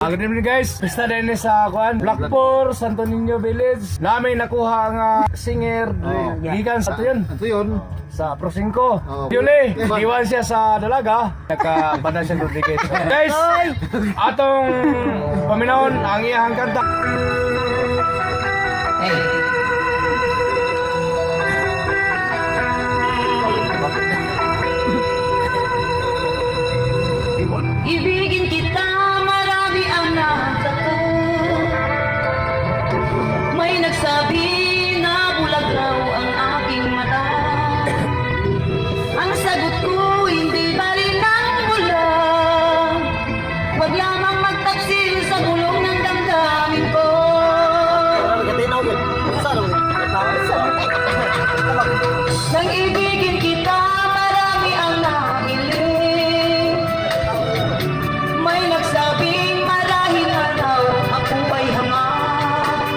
Good evening guys. Pista din sa Blackpore, Santo Niño Village. Namin nakuha ang singer. Gikan sa yun. Ito yun. Sa Prosingko. Yuli, iwan siya sa dalaga. Nagkabanda siya Rodriguez. Guys, atong paminahon ang iyahang kanta. Ibigin kita, marami ang nakataka. May nagsabi na bulag raw ang aking mata. Ang sagot ko, hindi ba rin ang bulag? Huwag lamang magtaksil sa gulong ng damdamin ko. Nang ibigin kita, marami ang nakilig. May nagsabing marahil araw ako ay hangat.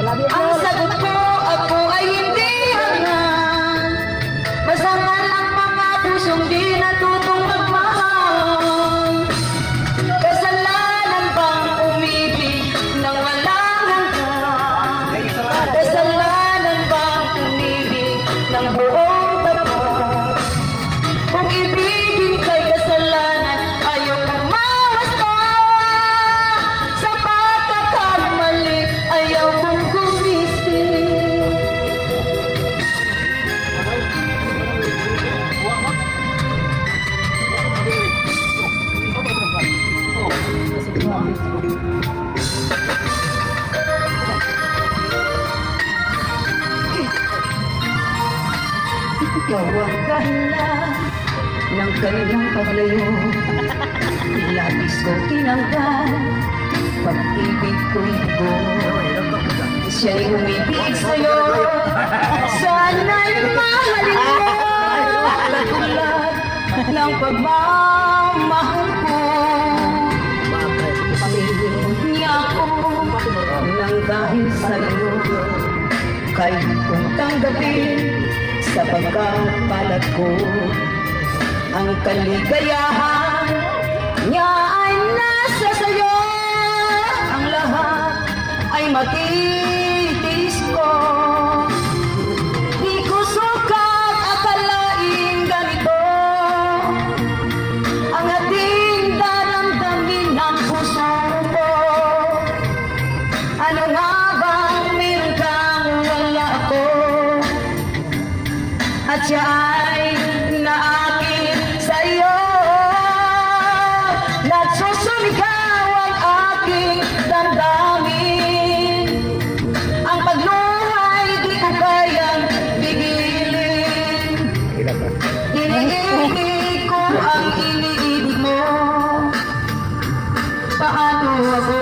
Ang sagot ko, ako ay hindi hangat. Masangal ang mga pusong di natutong magmahal. Kasalanan bang umibig nang walang hanggan? Kasalanan bang umibig ng buong tapat? Kung ibigin kay kasalanan, ayaw kang mawas pa. Sa pagkakamali, ayaw kong gumising. Ikaw ang dahilan ng kanyang paglayo. Labis ko tinanggal, pag-ibig ko'y ko. Siya'y umibig sa'yo, sana'y mahalin mo. Tulad ng pagmamahal ko, pamilin niya ako nang dahil sa'yo. Kahit kung tanggapin sa pagkapalat ko, ang kaligayahan niya ay nasa sayo. Ang lahat ay matitiis ko. Di ko sukat akalain ganito ang ating daramdamin ng puso ko. Ano nga bang meron kang wala ako? At siya ay naakit sa iyo. Nagsusumigaw ang aking damdamin. Ang pagluhay di ko kayang pigilin. Iniibig ko ang iniibig mo. Paano ako